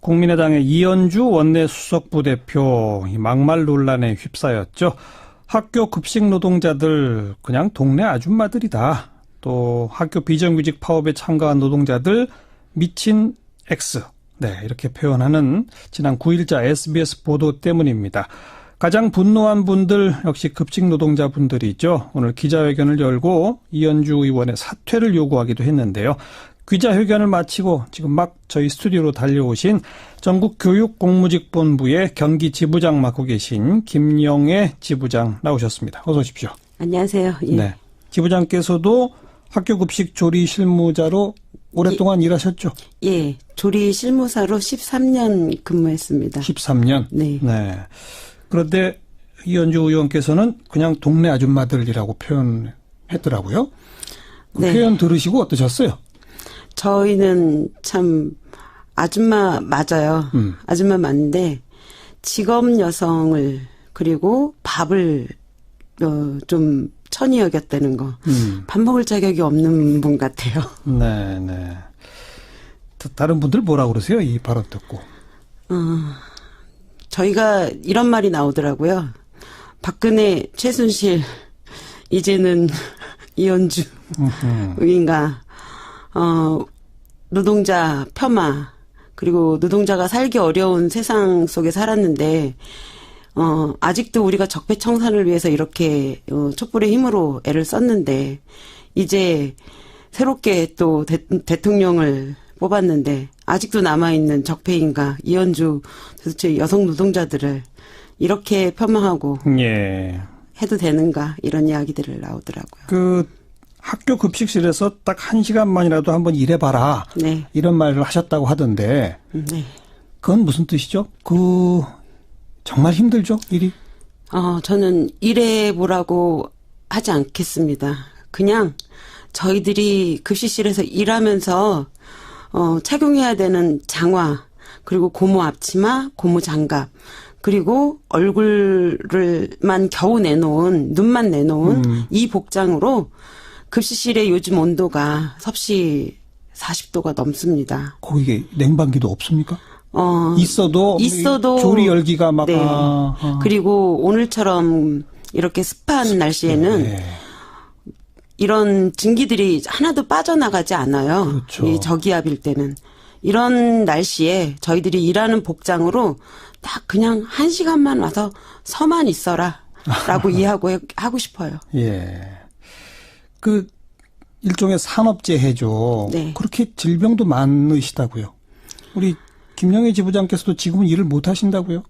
국민의당의 이현주 원내수석 부대표 이 막말 논란에 휩싸였죠. 학교 급식 노동자들 그냥 동네 아줌마들이다. 또 학교 비정규직 파업에 참가한 노동자들 미친 X. 네, 이렇게 표현하는 지난 9일자 SBS 보도 때문입니다. 가장 분노한 분들 역시 급식 노동자분들이죠. 오늘 기자회견을 열고 이현주 의원의 사퇴를 요구하기도 했는데요. 기자회견을 마치고 지금 막 저희 스튜디오로 달려오신 전국교육공무직본부의 경기 지부장 맡고 계신 김영애 지부장 나오셨습니다. 어서 오십시오. 안녕하세요. 예. 네, 지부장께서도 학교 급식 조리 실무자로 오랫동안 일하셨죠? 예, 조리 실무사로 13년 근무했습니다. 13년? 네. 네. 그런데 이현주 의원께서는 그냥 동네 아줌마들이라고 표현했더라고요. 그 네. 표현 들으시고 어떠셨어요? 저희는 참 아줌마 맞아요. 아줌마 맞는데 직업 여성을 그리고 밥을 좀 천히 여겼다는 거. 밥 먹을 자격이 없는 분 같아요. 네, 네. 다른 분들 뭐라고 그러세요? 이 발언 듣고. 저희가 이런 말이 나오더라고요. 박근혜, 최순실, 이제는 이현주 의인가. 노동자 폄하, 그리고 노동자가 살기 어려운 세상 속에 살았는데, 아직도 우리가 적폐청산을 위해서 이렇게, 촛불의 힘으로 애를 썼는데, 이제 새롭게 또 대통령을 뽑았는데, 아직도 남아있는 적폐인가, 이현주 도대체 여성 노동자들을 이렇게 폄하하고, 예. 해도 되는가, 이런 이야기들을 나오더라고요. 학교 급식실에서 딱 1시간만이라도 한번 일해봐라. 네. 이런 말을 하셨다고 하던데. 네. 그건 무슨 뜻이죠? 정말 힘들죠, 일이? 저는 일해보라고 하지 않겠습니다. 그냥 저희들이 급식실에서 일하면서, 착용해야 되는 장화, 그리고 고무 앞치마, 고무 장갑, 그리고 얼굴만 겨우 내놓은, 눈만 내놓은 이 복장으로 급식실의 요즘 온도가 섭씨 40도가 넘습니다. 거기에 냉방기도 없습니까? 있어도 조리 열기가 막. 네. 그리고 오늘처럼 이렇게 습한 날씨에는 네. 이런 증기들이 하나도 빠져나가지 않아요. 그렇죠. 이 저기압일 때는. 이런 날씨에 저희들이 일하는 복장으로 딱 그냥 1시간만 와서 서만 있어라 라고 하고 싶어요. 예. 일종의 산업재해죠. 네. 그렇게 질병도 많으시다고요. 우리 김영애 지부장께서도 지금은 일을 못 하신다고요?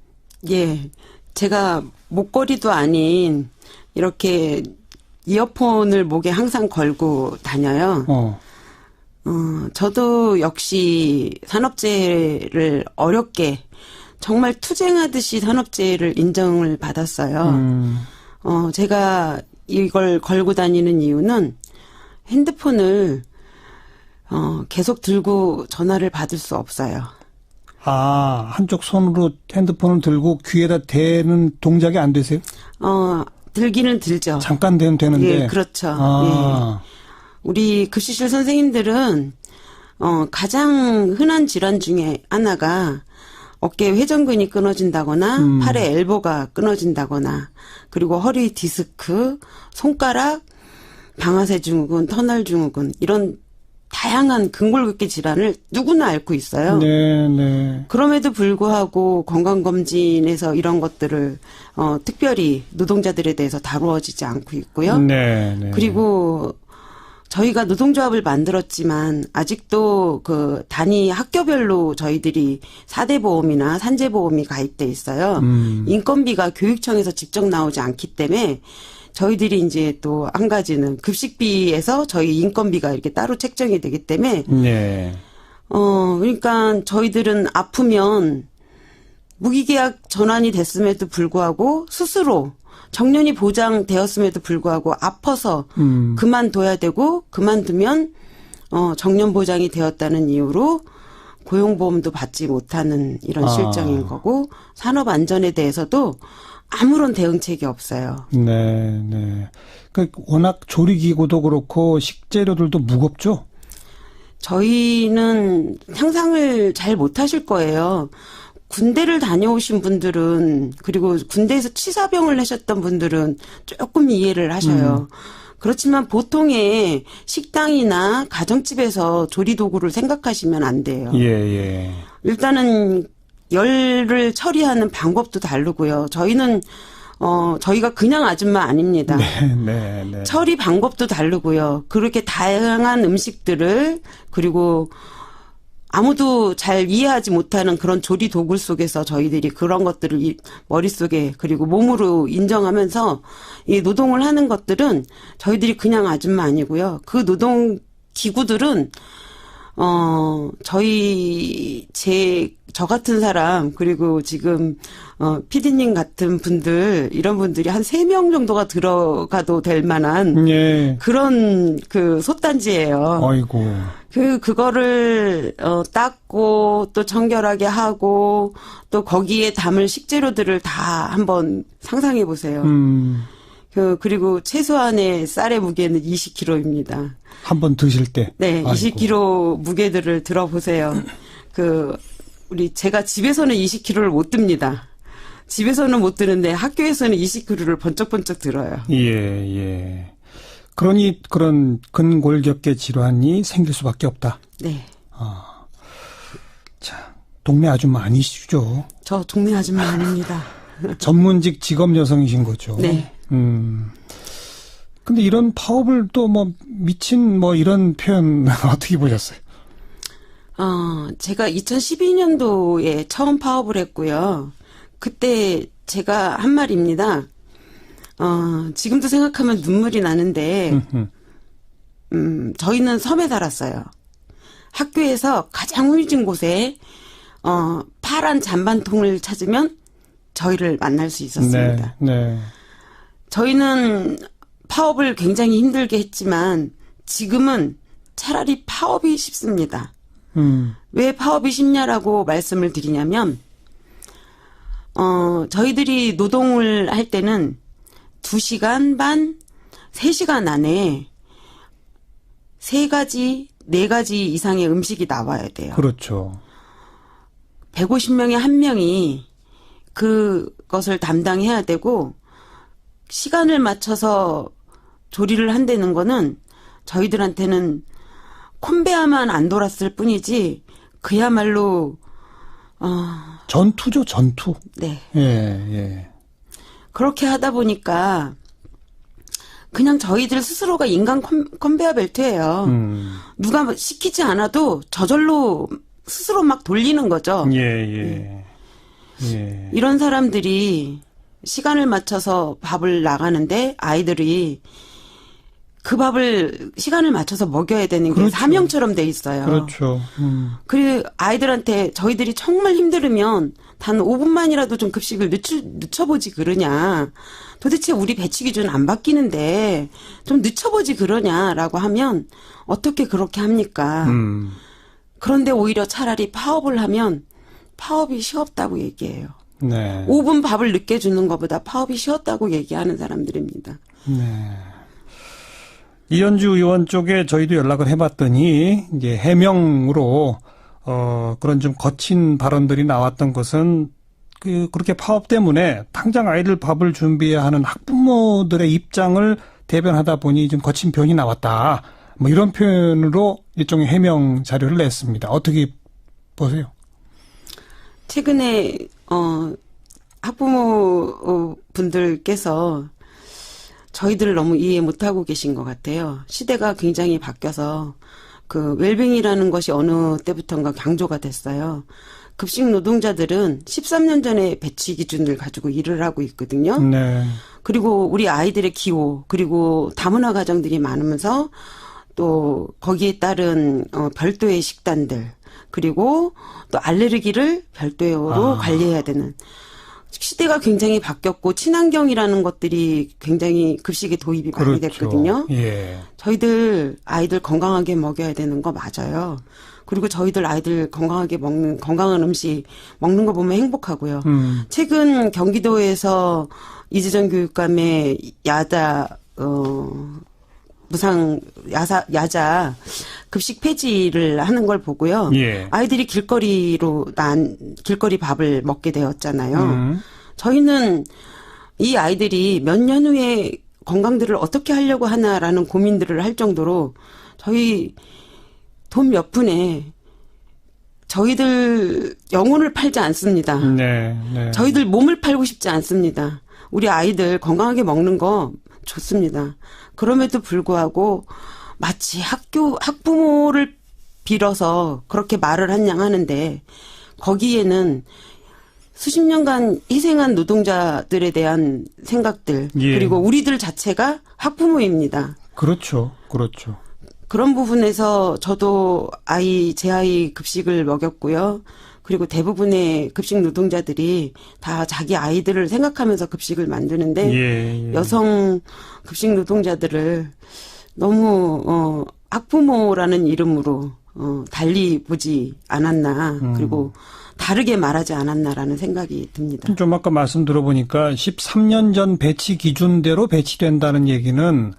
예. 제가 목걸이도 아닌 이렇게 이어폰을 목에 항상 걸고 다녀요. 저도 역시 산업재해를 어렵게 정말 투쟁하듯이 산업재해를 인정을 받았어요. 제가 이걸 걸고 다니는 이유는 핸드폰을 계속 들고 전화를 받을 수 없어요. 한쪽 손으로 핸드폰을 들고 귀에다 대는 동작이 안 되세요? 들기는 들죠. 잠깐 되는데. 예, 그렇죠. 예. 우리 급식실 선생님들은 가장 흔한 질환 중에 하나가 어깨 회전근이 끊어진다거나 팔의 엘보가 끊어진다거나 그리고 허리 디스크, 손가락, 방아쇠 증후군, 터널 증후군 이런 다양한 근골격계 질환을 누구나 앓고 있어요. 네, 네. 그럼에도 불구하고 건강검진에서 이런 것들을 특별히 노동자들에 대해서 다루어지지 않고 있고요. 네, 네. 그리고 저희가 노동조합을 만들었지만 아직도 단위 학교별로 저희들이 4대 보험이나 산재 보험이 가입돼 있어요. 인건비가 교육청에서 직접 나오지 않기 때문에 저희들이 이제 또 한 가지는 급식비에서 저희 인건비가 이렇게 따로 책정이 되기 때문에 네. 그러니까 저희들은 아프면 무기계약 전환이 됐음에도 불구하고 스스로 정년이 보장되었음에도 불구하고 아파서 그만둬야 되고 그만두면 정년 보장이 되었다는 이유로 고용보험도 받지 못하는 이런 실정인 거고 산업 안전에 대해서도 아무런 대응책이 없어요. 네, 네. 워낙 조리기구도 그렇고 식재료들도 무겁죠? 저희는 상상을 잘 못하실 거예요. 군대를 다녀오신 분들은, 그리고 군대에서 치사병을 하셨던 분들은 조금 이해를 하셔요. 그렇지만 보통의 식당이나 가정집에서 조리도구를 생각하시면 안 돼요. 예, 예. 일단은 열을 처리하는 방법도 다르고요. 저희는 저희가 그냥 아줌마 아닙니다. 네, 네, 네. 처리 방법도 다르고요. 그렇게 다양한 음식들을, 그리고 아무도 잘 이해하지 못하는 그런 조리 도구 속에서 저희들이 그런 것들을 머릿속에 그리고 몸으로 인정하면서 이 노동을 하는 것들은 저희들이 그냥 아줌마 아니고요. 그 노동 기구들은 저 같은 사람, 그리고 지금, 피디님 같은 분들, 이런 분들이 한 3명 정도가 들어가도 될 만한, 예. 그런, 솥단지예요. 어이고. 그거를, 닦고, 또 청결하게 하고, 또 거기에 담을 식재료들을 다 한번 상상해 보세요. 그리고 최소한의 쌀의 무게는 20kg입니다. 한 번 드실 때. 네, 아이고. 20kg 무게들을 들어보세요. 제가 집에서는 20kg를 못 듭니다. 집에서는 못 드는데 학교에서는 20kg를 번쩍번쩍 들어요. 예, 예. 그러니 그런 근골격계 질환이 생길 수밖에 없다. 네. 자, 동네 아줌마 아니시죠? 저 동네 아줌마 아닙니다. 전문직 직업 여성이신 거죠. 네. 근데 이런 파업을 또 미친 이런 표현 어떻게 보셨어요? 제가 2012년도에 처음 파업을 했고요. 그때 제가 한 말입니다. 지금도 생각하면 눈물이 나는데, 저희는 섬에 살았어요. 학교에서 가장 후미진 곳에, 파란 잔반통을 찾으면 저희를 만날 수 있었습니다. 네, 네. 저희는 파업을 굉장히 힘들게 했지만, 지금은 차라리 파업이 쉽습니다. 왜 파업이 쉽냐라고 말씀을 드리냐면, 저희들이 노동을 할 때는 2시간 반, 3시간 안에 3가지, 4가지 이상의 음식이 나와야 돼요. 그렇죠. 150명에 1명이 그것을 담당해야 되고, 시간을 맞춰서 조리를 한다는 거는 저희들한테는 콘베아만 안 돌았을 뿐이지, 그야말로, 전투죠, 전투. 네. 예, 예. 그렇게 하다 보니까, 그냥 저희들 스스로가 인간 컨베어 벨트예요. 누가 시키지 않아도 저절로 스스로 막 돌리는 거죠. 예, 예. 예. 이런 사람들이 시간을 맞춰서 밥을 나가는데 아이들이 그 밥을 시간을 맞춰서 먹여야 되는 게 그렇죠. 사명처럼 돼 있어요. 그렇죠. 그리고 아이들한테 저희들이 정말 힘들으면 단 5분만이라도 좀 급식을 늦춰보지 그러냐. 도대체 우리 배치 기준 안 바뀌는데 좀 늦춰보지 그러냐라고 하면 어떻게 그렇게 합니까? 그런데 오히려 차라리 파업을 하면 파업이 쉬웠다고 얘기해요. 네. 5분 밥을 늦게 주는 것보다 파업이 쉬웠다고 얘기하는 사람들입니다. 네. 이현주 의원 쪽에 저희도 연락을 해봤더니 이제 해명으로 그런 좀 거친 발언들이 나왔던 것은 그렇게 파업 때문에 당장 아이들 밥을 준비해야 하는 학부모들의 입장을 대변하다 보니 좀 거친 표현이 나왔다. 이런 표현으로 일종의 해명 자료를 냈습니다. 어떻게 보세요? 최근에 학부모 분들께서 저희들을 너무 이해 못하고 계신 것 같아요. 시대가 굉장히 바뀌어서 웰빙이라는 것이 어느 때부턴가 강조가 됐어요. 급식 노동자들은 13년 전에 배치 기준을 가지고 일을 하고 있거든요. 네. 그리고 우리 아이들의 기호, 그리고 다문화 가정들이 많으면서 또 거기에 따른 별도의 식단들, 그리고 또 알레르기를 별도로 관리해야 되는 시대가 굉장히 바뀌었고 친환경이라는 것들이 굉장히 급식에 도입이 많이 그렇죠. 됐거든요. 예. 저희들 아이들 건강하게 먹여야 되는 거 맞아요. 그리고 저희들 아이들 건강하게 먹는 건강한 음식 먹는 거 보면 행복하고요. 최근 경기도에서 이재정 교육감의 야자 무상 야자 급식 폐지를 하는 걸 보고요. 예. 아이들이 길거리 밥을 먹게 되었잖아요. 저희는 이 아이들이 몇 년 후에 건강들을 어떻게 하려고 하나라는 고민들을 할 정도로 저희 돈 몇 푼에 저희들 영혼을 팔지 않습니다. 네, 네. 저희들 몸을 팔고 싶지 않습니다. 우리 아이들 건강하게 먹는 거 좋습니다. 그럼에도 불구하고 마치 학부모를 빌어서 그렇게 말을 한양 하는데 거기에는 수십 년간 희생한 노동자들에 대한 생각들 예. 그리고 우리들 자체가 학부모입니다. 그렇죠. 그렇죠. 그런 부분에서 저도 제 아이 급식을 먹였고요. 그리고 대부분의 급식 노동자들이 다 자기 아이들을 생각하면서 급식을 만드는데 예. 여성 급식 노동자들을 너무 학부모라는 이름으로 달리 보지 않았나 그리고 다르게 말하지 않았나라는 생각이 듭니다. 좀 아까 말씀 들어보니까 13년 전 배치 기준대로 배치된다는 얘기는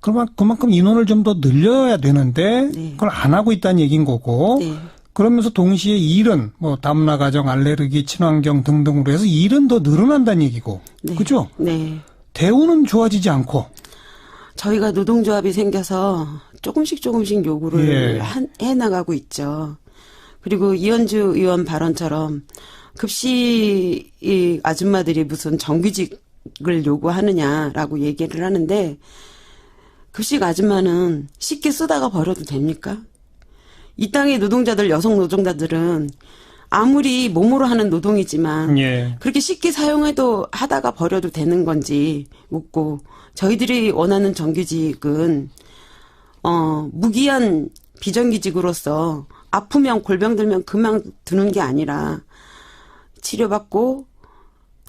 그만큼 인원을 좀 더 늘려야 되는데 네. 그걸 안 하고 있다는 얘기인 거고 네. 그러면서 동시에 일은 뭐 다문화 가정, 알레르기, 친환경 등등으로 해서 일은 더 늘어난다는 얘기고 네. 그죠? 네. 대우는 좋아지지 않고 저희가 노동조합이 생겨서 조금씩 요구를 예. 해나가고 있죠. 그리고 이현주 의원 발언처럼 급식 아줌마들이 무슨 정규직을 요구하느냐라고 얘기를 하는데 급식 아줌마는 쉽게 쓰다가 버려도 됩니까? 이 땅의 노동자들, 여성 노동자들은 아무리 몸으로 하는 노동이지만 예. 그렇게 쉽게 하다가 버려도 되는 건지 묻고 저희들이 원하는 정규직은 무기한 비정규직으로서 아프면 골병 들면 그만두는 게 아니라 치료받고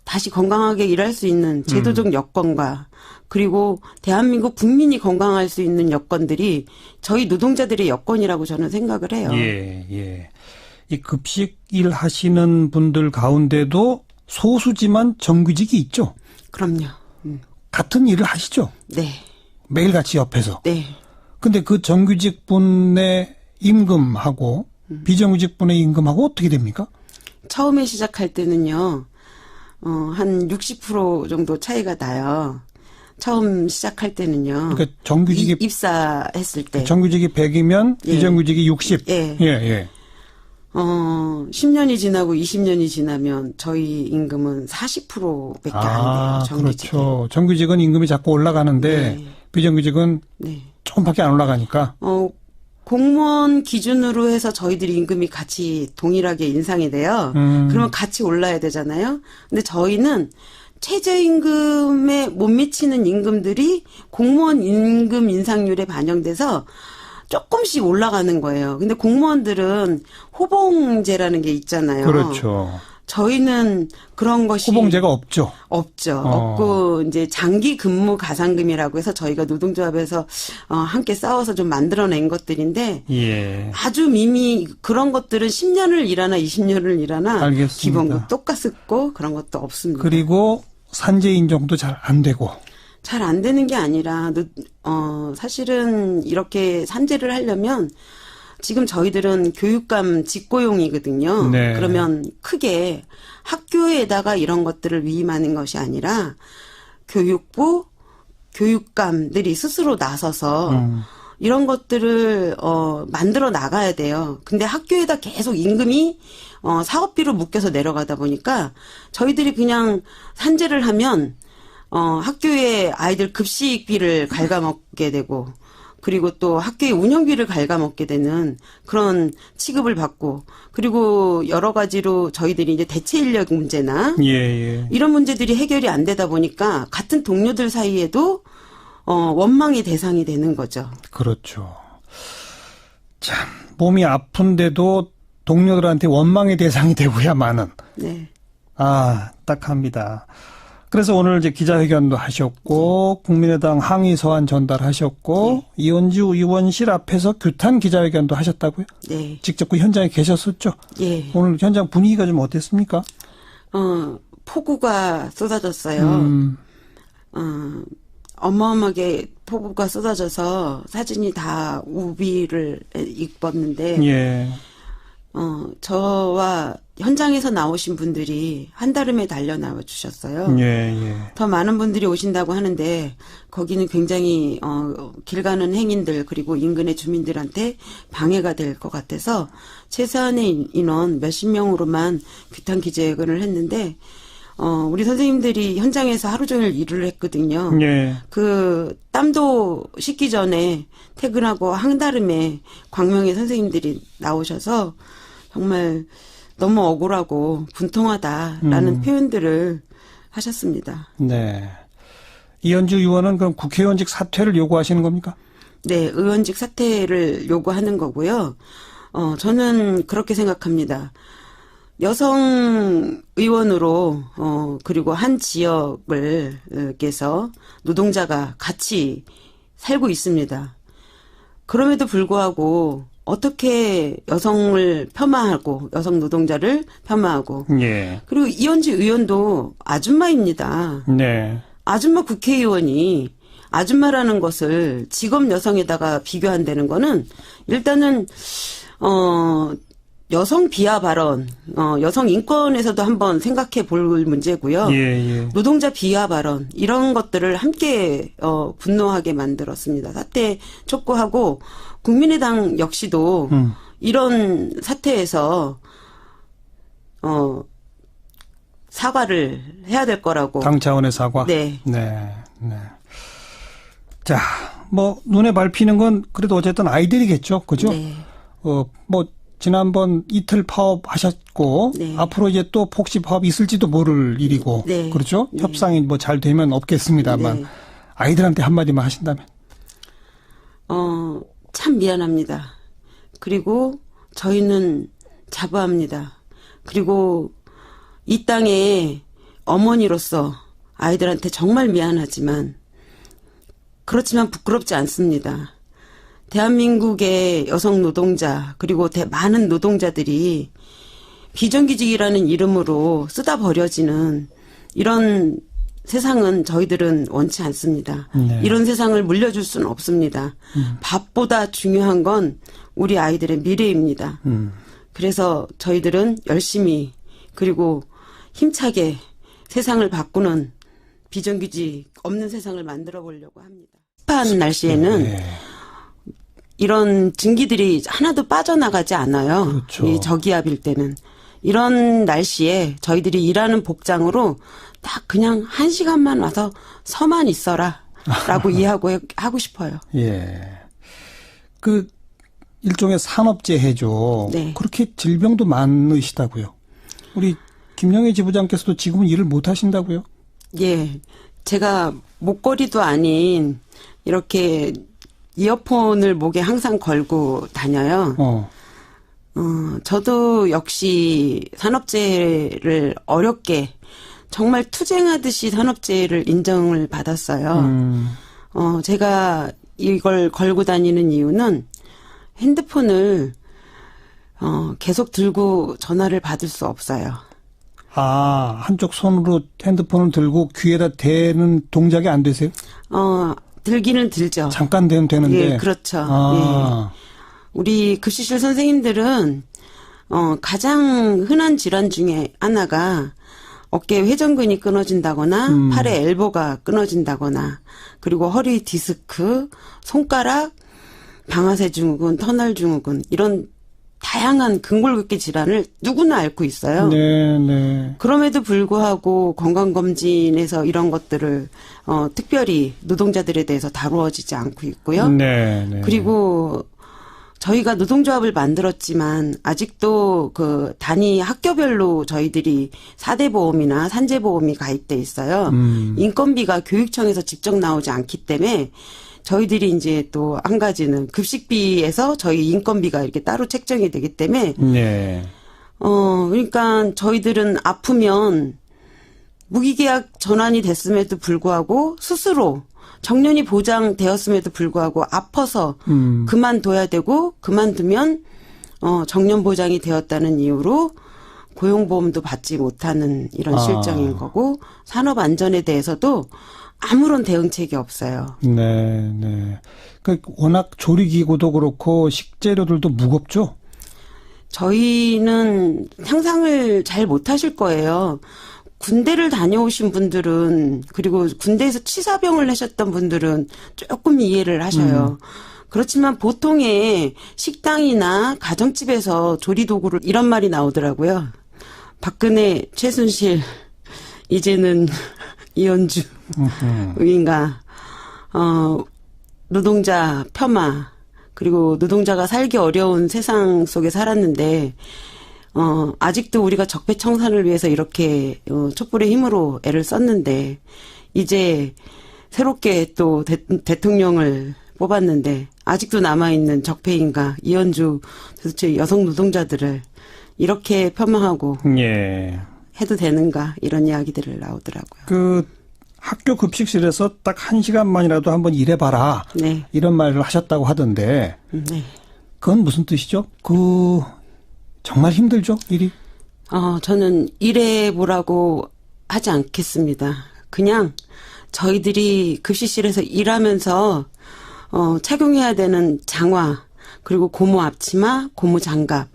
다시 건강하게 일할 수 있는 제도적 여건과 그리고 대한민국 국민이 건강할 수 있는 여건들이 저희 노동자들의 여건이라고 저는 생각을 해요. 예, 예. 이 급식 일 하시는 분들 가운데도 소수지만 정규직이 있죠. 그럼요. 같은 일을 하시죠. 네. 매일같이 옆에서. 네. 근데 그 정규직 분의 임금하고 비정규직 분의 임금하고 어떻게 됩니까? 처음에 시작할 때는요. 한 60% 정도 차이가 나요. 처음 시작할 때는요. 그러니까 정규직이 입사했을 때. 정규직이 100이면 예. 비정규직이 60. 예. 예, 예. 10년이 지나고 20년이 지나면 저희 임금은 40%밖에 안 돼요. 정규직이. 그렇죠. 정규직은 임금이 자꾸 올라가는데 네. 비정규직은 네. 조금밖에 안 올라가니까. 공무원 기준으로 해서 저희들이 임금이 같이 동일하게 인상이 돼요. 그러면 같이 올라야 되잖아요. 근데 저희는 최저임금에 못 미치는 임금들이 공무원 임금 인상률에 반영돼서 조금씩 올라가는 거예요. 근데 공무원들은 호봉제라는 게 있잖아요. 그렇죠. 저희는 그런 것이 호봉제가 없죠. 없죠. 없고 이제 장기 근무 가상금이라고 해서 저희가 노동조합에서 함께 싸워서 좀 만들어낸 것들인데 예. 아주 그런 것들은 10년을 일하나 20년을 일하나 알겠습니다. 기본급 똑같고 그런 것도 없습니다. 그리고 산재 인정도 잘 안 되고. 잘 안 되는 게 아니라 사실은 이렇게 산재를 하려면 지금 저희들은 교육감 직고용이거든요. 네. 그러면 크게 학교에다가 이런 것들을 위임하는 것이 아니라 교육부, 교육감들이 스스로 나서서 이런 것들을 만들어 나가야 돼요. 근데 학교에다 계속 임금이 사업비로 묶여서 내려가다 보니까 저희들이 그냥 산재를 하면 학교에 아이들 급식비를 갉아먹게 되고 그리고 또 학교의 운영비를 갉아먹게 되는 그런 취급을 받고 그리고 여러 가지로 저희들이 이제 대체 인력 문제나 예. 이런 문제들이 해결이 안 되다 보니까 같은 동료들 사이에도 원망의 대상이 되는 거죠. 그렇죠. 참 몸이 아픈데도 동료들한테 원망의 대상이 되고야만은. 네. 딱합니다. 그래서 오늘 이제 기자회견도 하셨고 국민의당 항의 서한 전달하셨고 이현주 의원실 앞에서 규탄 기자회견도 하셨다고요? 네. 직접 그 현장에 계셨었죠? 예. 오늘 현장 분위기가 좀 어땠습니까? 폭우가 쏟아졌어요. 어마어마하게 폭우가 쏟아져서 사진이 다 우비를 입었는데 예. 저와 현장에서 나오신 분들이 한달음에 달려 나와 주셨어요. 예, 예. 더 많은 분들이 오신다고 하는데 거기는 굉장히 길 가는 행인들 그리고 인근의 주민들한테 방해가 될 것 같아서 최소한의 인원 몇십 명으로만 규탄 기재회견을 했는데 우리 선생님들이 현장에서 하루 종일 일을 했거든요. 예. 그 땀도 식기 전에 퇴근하고 한달음에 광명의 선생님들이 나오셔서 정말 너무 억울하고 분통하다라는 표현들을 하셨습니다. 네. 이현주 의원은 그럼 국회의원직 사퇴를 요구하시는 겁니까? 네, 의원직 사퇴를 요구하는 거고요. 저는 그렇게 생각합니다. 여성 의원으로 그리고 한 지역을께서 노동자가 같이 살고 있습니다. 그럼에도 불구하고 어떻게 여성을 폄하하고 여성 노동자를 폄하하고 예. 그리고 이현주 의원도 아줌마입니다. 네. 아줌마 국회의원이 아줌마라는 것을 직업 여성에다가 비교한다는 거는 일단은 여성 비하 발언, 여성 인권에서도 한번 생각해 볼 문제고요. 예, 예. 노동자 비하 발언 이런 것들을 함께 분노하게 만들었습니다. 사퇴 촉구하고 국민의당 역시도 이런 사태에서 사과를 해야 될 거라고. 당 차원의 사과? 네. 네. 네. 자, 뭐 눈에 밟히는 건 그래도 어쨌든 아이들이겠죠. 그죠? 네. 뭐 지난번 이틀 파업 하셨고 네. 앞으로 이제 또 폭시 파업 있을지도 모를 일이고 네. 그렇죠? 네. 협상이 뭐 잘 되면 없겠습니다만 네. 아이들한테 한마디만 하신다면 참 미안합니다. 그리고 저희는 자부합니다. 그리고 이 땅의 어머니로서 아이들한테 정말 미안하지만 그렇지만 부끄럽지 않습니다. 대한민국의 여성 노동자 그리고 많은 노동자들이 비정규직이라는 이름으로 쓰다 버려지는 이런 세상은 저희들은 원치 않습니다. 네. 이런 세상을 물려줄 수는 없습니다. 밥보다 중요한 건 우리 아이들의 미래입니다. 그래서 저희들은 열심히 그리고 힘차게 세상을 바꾸는 비정규직 없는 세상을 만들어 보려고 합니다. 습한 날씨에는 네. 이런 증기들이 하나도 빠져나가지 않아요. 그렇죠. 이 저기압일 때는. 이런 날씨에 저희들이 일하는 복장으로 딱 그냥 1시간만 와서 서만 있어라 라고 하고 싶어요. 예. 그 일종의 산업재해죠. 네. 그렇게 질병도 많으시다고요. 우리 김영애 지부장께서도 지금은 일을 못 하신다고요? 예. 제가 목걸이도 아닌 이렇게 이어폰을 목에 항상 걸고 다녀요. 저도 역시 산업재해를 어렵게 정말 투쟁하듯이 산업재해를 인정을 받았어요. 제가 이걸 걸고 다니는 이유는 핸드폰을 계속 들고 전화를 받을 수 없어요. 아, 한쪽 손으로 핸드폰을 들고 귀에다 대는 동작이 안 되세요? 들기는 들죠. 잠깐 되면 되는데. 예, 그렇죠. 아. 예. 우리 급식실 선생님들은 가장 흔한 질환 중에 하나가 어깨 회전근이 끊어진다거나 팔의 엘보가 끊어진다거나 그리고 허리 디스크, 손가락, 방아쇠 증후군, 터널 증후군 이런 다양한 근골격계 질환을 누구나 앓고 있어요. 네, 네. 그럼에도 불구하고 건강검진에서 이런 것들을 특별히 노동자들에 대해서 다루어지지 않고 있고요. 네, 네. 그리고 저희가 노동조합을 만들었지만 아직도 그 단위 학교별로 저희들이 4대 보험이나 산재 보험이 가입돼 있어요. 인건비가 교육청에서 직접 나오지 않기 때문에 저희들이 이제 또 한 가지는 급식비에서 저희 인건비가 이렇게 따로 책정이 되기 때문에 네. 그러니까 저희들은 아프면 무기계약 전환이 됐음에도 불구하고 스스로 정년이 보장되었음에도 불구하고 아파서 그만둬야 되고 그만두면 정년 보장이 되었다는 이유로 고용보험도 받지 못하는 이런 아. 실정인 거고 산업 안전에 대해서도 아무런 대응책이 없어요. 네, 네. 그 워낙 조리기구도 그렇고 식재료들도 무겁죠? 저희는 상상을 잘 못하실 거예요. 군대를 다녀오신 분들은 그리고 군대에서 치사병을 하셨던 분들은 조금 이해를 하셔요. 그렇지만 보통의 식당이나 가정집에서 조리도구를 이런 말이 나오더라고요. 박근혜, 최순실, 이제는 이현주 의인가 노동자 폄하 그리고 노동자가 살기 어려운 세상 속에 살았는데 아직도 우리가 적폐청산을 위해서 이렇게 촛불의 힘으로 애를 썼는데 이제 새롭게 또 대통령을 뽑았는데 아직도 남아있는 적폐인가 이현주 도대체 여성 노동자들을 이렇게 폄하하고 예. 해도 되는가 이런 이야기들을 나오더라고요. 그 학교 급식실에서 딱 1시간만이라도 한번 일해봐라. 네. 이런 말을 하셨다고 하던데 네. 그건 무슨 뜻이죠? 정말 힘들죠, 일이? 저는 일해보라고 하지 않겠습니다. 그냥 저희들이 급식실에서 일하면서 착용해야 되는 장화, 그리고 고무 앞치마, 고무 장갑,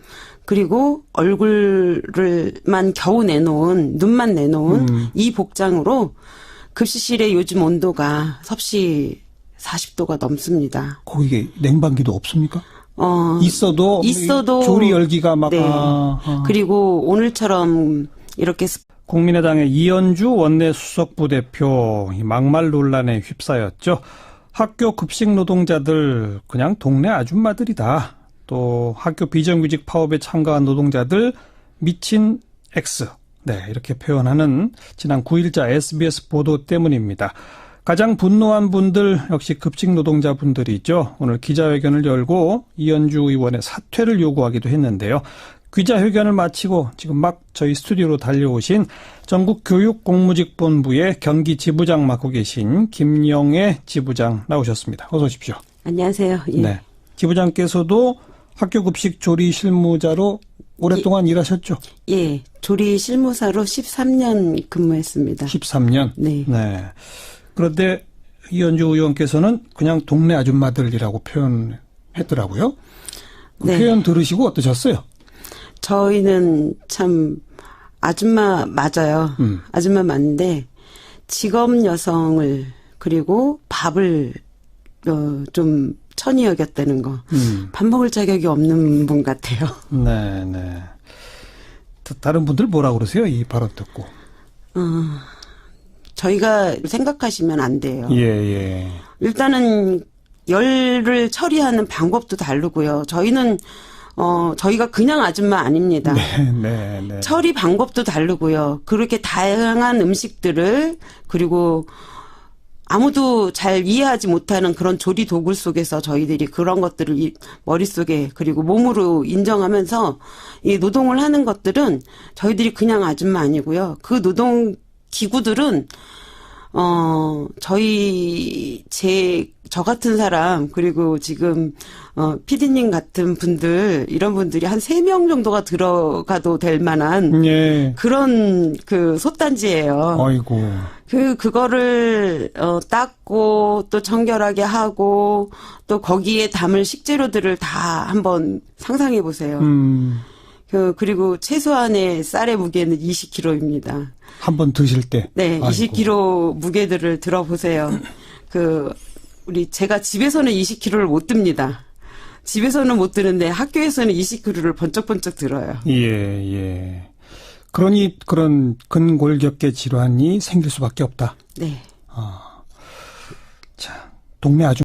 그리고 얼굴을만 겨우 내놓은, 눈만 내놓은 이 복장으로 급식실의 요즘 온도가 섭씨 40도가 넘습니다. 거기에 냉방기도 없습니까? 있어도 조리 열기가 막 네. 그리고 오늘처럼 이렇게 국민의당의 이현주 원내 수석부 대표 이 막말 논란에 휩싸였죠. 학교 급식 노동자들 그냥 동네 아줌마들이다. 또 학교 비정규직 파업에 참가한 노동자들 미친 X. 네, 이렇게 표현하는 지난 9일자 SBS 보도 때문입니다. 가장 분노한 분들 역시 급식 노동자분들이죠. 오늘 기자회견을 열고 이현주 의원의 사퇴를 요구하기도 했는데요. 기자회견을 마치고 지금 막 저희 스튜디오로 달려오신 전국교육공무직본부의 경기 지부장 맡고 계신 김영애 지부장 나오셨습니다. 어서 오십시오. 안녕하세요. 예. 네, 지부장께서도 학교 급식 조리 실무자로 오랫동안 일하셨죠? 예, 조리 실무사로 13년 근무했습니다. 13년? 네. 네. 그런데 이현주 의원께서는 그냥 동네 아줌마들이라고 표현했더라고요. 그 네. 표현 들으시고 어떠셨어요? 저희는 참 아줌마 맞아요. 아줌마 맞는데 직업 여성을 그리고 밥을 좀 천히 여겼다는 거. 밥 먹을 자격이 없는 분 같아요. 네, 네. 다른 분들 뭐라 그러세요? 이 발언 듣고. 저희가 생각하시면 안 돼요. 예, 예. 일단은 열을 처리하는 방법도 다르고요. 저희는 저희가 그냥 아줌마 아닙니다. 네, 네, 네. 처리 방법도 다르고요. 그렇게 다양한 음식들을 그리고 아무도 잘 이해하지 못하는 그런 조리 도구 속에서 저희들이 그런 것들을 머릿속에 그리고 몸으로 인정하면서 이 노동을 하는 것들은 저희들이 그냥 아줌마 아니고요. 그 노동 기구들은 저 같은 사람, 그리고 지금, 피디님 같은 분들, 이런 분들이 한 3명 정도가 들어가도 될 만한, 예. 그런, 솥단지예요. 아이고. 그거를, 닦고, 또 청결하게 하고, 또 거기에 담을 식재료들을 다 한번 상상해 보세요. 그리고 최소한의 쌀의 무게는 20kg입니다. 한번 드실 때. 네, 아이고. 20kg 무게들을 들어보세요. 제가 집에서는 20kg를 못 듭니다. 집에서는 못 드는데 학교에서는 20kg를 번쩍번쩍 들어요. 예, 예. 그러니 그런 근골격계 질환이 생길 수밖에 없다. 네. 자, 동네 아줌마